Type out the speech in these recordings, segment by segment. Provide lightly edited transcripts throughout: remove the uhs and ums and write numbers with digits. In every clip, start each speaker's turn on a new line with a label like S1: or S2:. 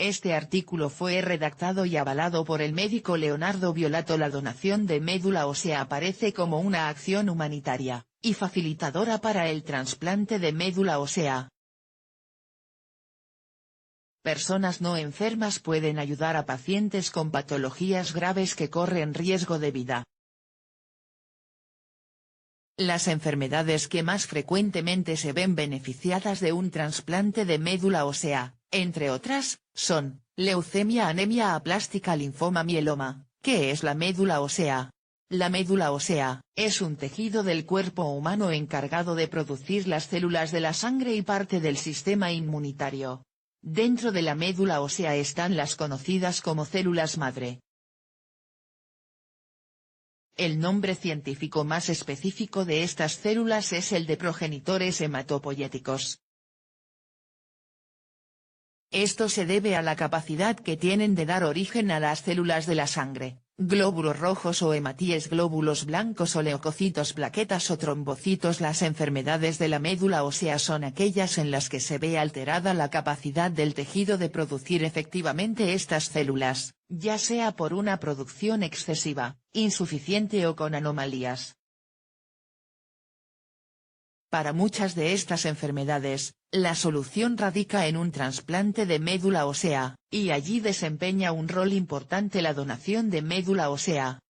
S1: Este artículo fue redactado y avalado por el médico Leonardo Violato. La donación de médula ósea aparece como una acción humanitaria y facilitadora para el trasplante de médula ósea. Personas no enfermas pueden ayudar a pacientes con patologías graves que corren riesgo de vida. Las enfermedades que más frecuentemente se ven beneficiadas de un trasplante de médula ósea, entre otras, son, leucemia, anemia aplástica, linfoma, mieloma. ¿Qué es la médula ósea? La médula ósea es un tejido del cuerpo humano encargado de producir las células de la sangre y parte del sistema inmunitario. Dentro de la médula ósea están las conocidas como células madre. El nombre científico más específico de estas células es el de progenitores hematopoyéticos. Esto se debe a la capacidad que tienen de dar origen a las células de la sangre, glóbulos rojos o hematíes, glóbulos blancos o leucocitos, plaquetas o trombocitos. Las enfermedades de la médula ósea son aquellas en las que se ve alterada la capacidad del tejido de producir efectivamente estas células, ya sea por una producción excesiva, insuficiente o con anomalías. Para muchas de estas enfermedades, la solución radica en un trasplante de médula ósea, y allí desempeña un rol importante la donación de médula ósea.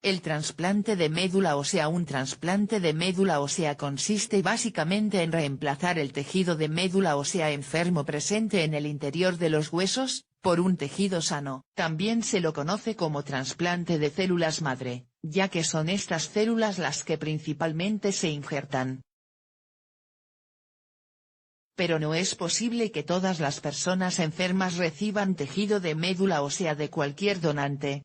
S1: El trasplante de médula ósea. Un trasplante de médula ósea consiste básicamente en reemplazar el tejido de médula ósea enfermo presente en el interior de los huesos, por un tejido sano. También se lo conoce como trasplante de células madre, ya que son estas células las que principalmente se injertan. Pero no es posible que todas las personas enfermas reciban tejido de médula ósea de cualquier donante.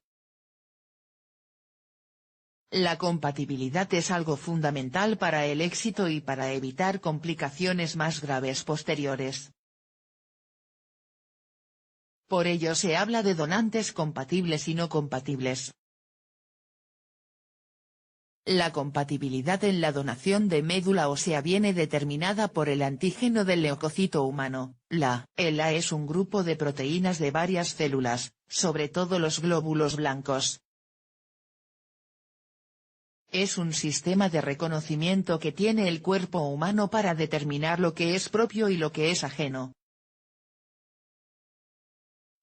S1: La compatibilidad es algo fundamental para el éxito y para evitar complicaciones más graves posteriores. Por ello se habla de donantes compatibles y no compatibles. La compatibilidad en la donación de médula ósea viene determinada por el antígeno del leucocito humano. El A es un grupo de proteínas de varias células, sobre todo los glóbulos blancos. Es un sistema de reconocimiento que tiene el cuerpo humano para determinar lo que es propio y lo que es ajeno.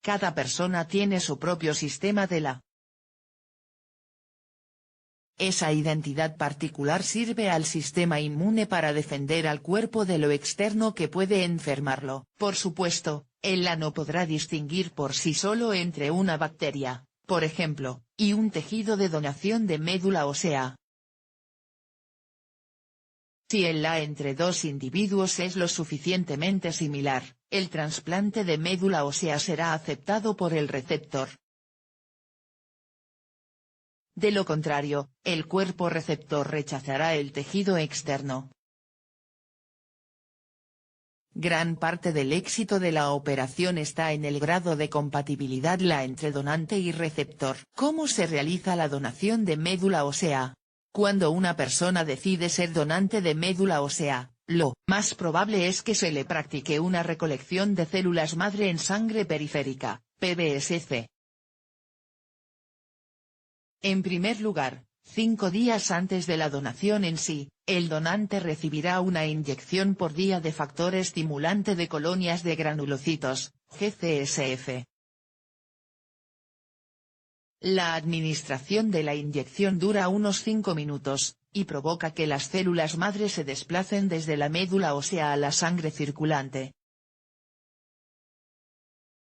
S1: Cada persona tiene su propio sistema de la. Esa identidad particular sirve al sistema inmune para defender al cuerpo de lo externo que puede enfermarlo. Por supuesto, él no podrá distinguir por sí solo entre una bacteria, por ejemplo, y un tejido de donación de médula ósea. Si el A entre dos individuos es lo suficientemente similar, el trasplante de médula ósea será aceptado por el receptor. De lo contrario, el cuerpo receptor rechazará el tejido externo. Gran parte del éxito de la operación está en el grado de compatibilidad entre donante y receptor. ¿Cómo se realiza la donación de médula ósea? Cuando una persona decide ser donante de médula ósea, lo más probable es que se le practique una recolección de células madre en sangre periférica, PBSC. En primer lugar, 5 días antes de la donación en sí, el donante recibirá una inyección por día de factor estimulante de colonias de granulocitos, GCSF. La administración de la inyección dura unos 5 minutos, y provoca que las células madre se desplacen desde la médula ósea a la sangre circulante.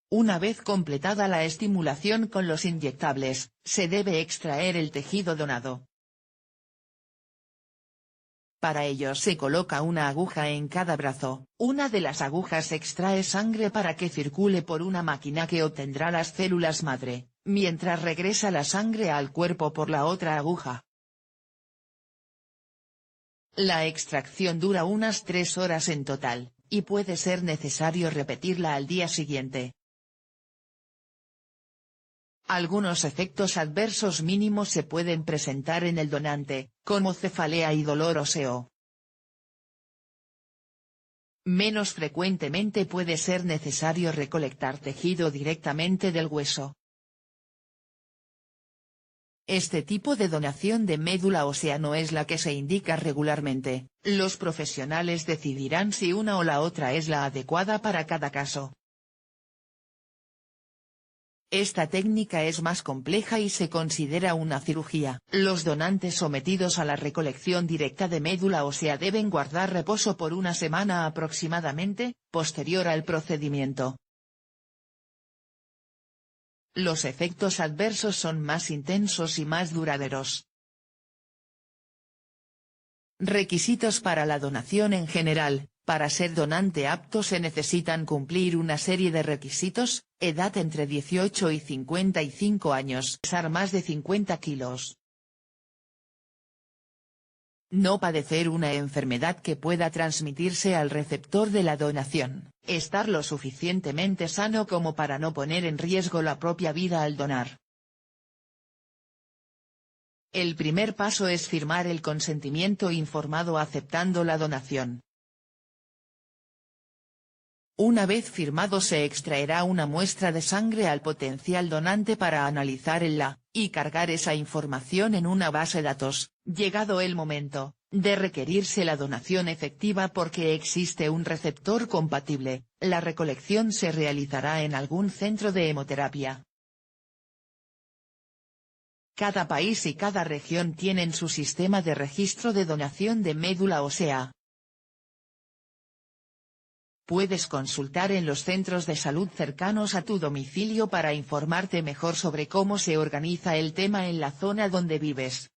S1: Una vez completada la estimulación con los inyectables, se debe extraer el tejido donado. Para ello se coloca una aguja en cada brazo. Una de las agujas extrae sangre para que circule por una máquina que obtendrá las células madre, mientras regresa la sangre al cuerpo por la otra aguja. La extracción dura unas 3 horas en total, y puede ser necesario repetirla al día siguiente. Algunos efectos adversos mínimos se pueden presentar en el donante, como cefalea y dolor óseo. menos frecuentemente puede ser necesario recolectar tejido directamente del hueso. Este tipo de donación de médula ósea no es la que se indica regularmente, los profesionales decidirán si una o la otra es la adecuada para cada caso. Esta técnica es más compleja y se considera una cirugía. Los donantes sometidos a la recolección directa de médula ósea deben guardar reposo por una semana aproximadamente, posterior al procedimiento. Los efectos adversos son más intensos y más duraderos. Requisitos para la donación en general. Para ser donante apto se necesitan cumplir una serie de requisitos: edad entre 18 y 55 años, pesar más de 50 kilos. No padecer una enfermedad que pueda transmitirse al receptor de la donación, estar lo suficientemente sano como para no poner en riesgo la propia vida al donar. El primer paso es firmar el consentimiento informado aceptando la donación. Una vez firmado se extraerá una muestra de sangre al potencial donante para analizarla, y cargar esa información en una base de datos. Llegado el momento, de requerirse la donación efectiva porque existe un receptor compatible, la recolección se realizará en algún centro de hemoterapia. Cada país y cada región tienen su sistema de registro de donación de médula ósea. Puedes consultar en los centros de salud cercanos a tu domicilio para informarte mejor sobre cómo se organiza el tema en la zona donde vives.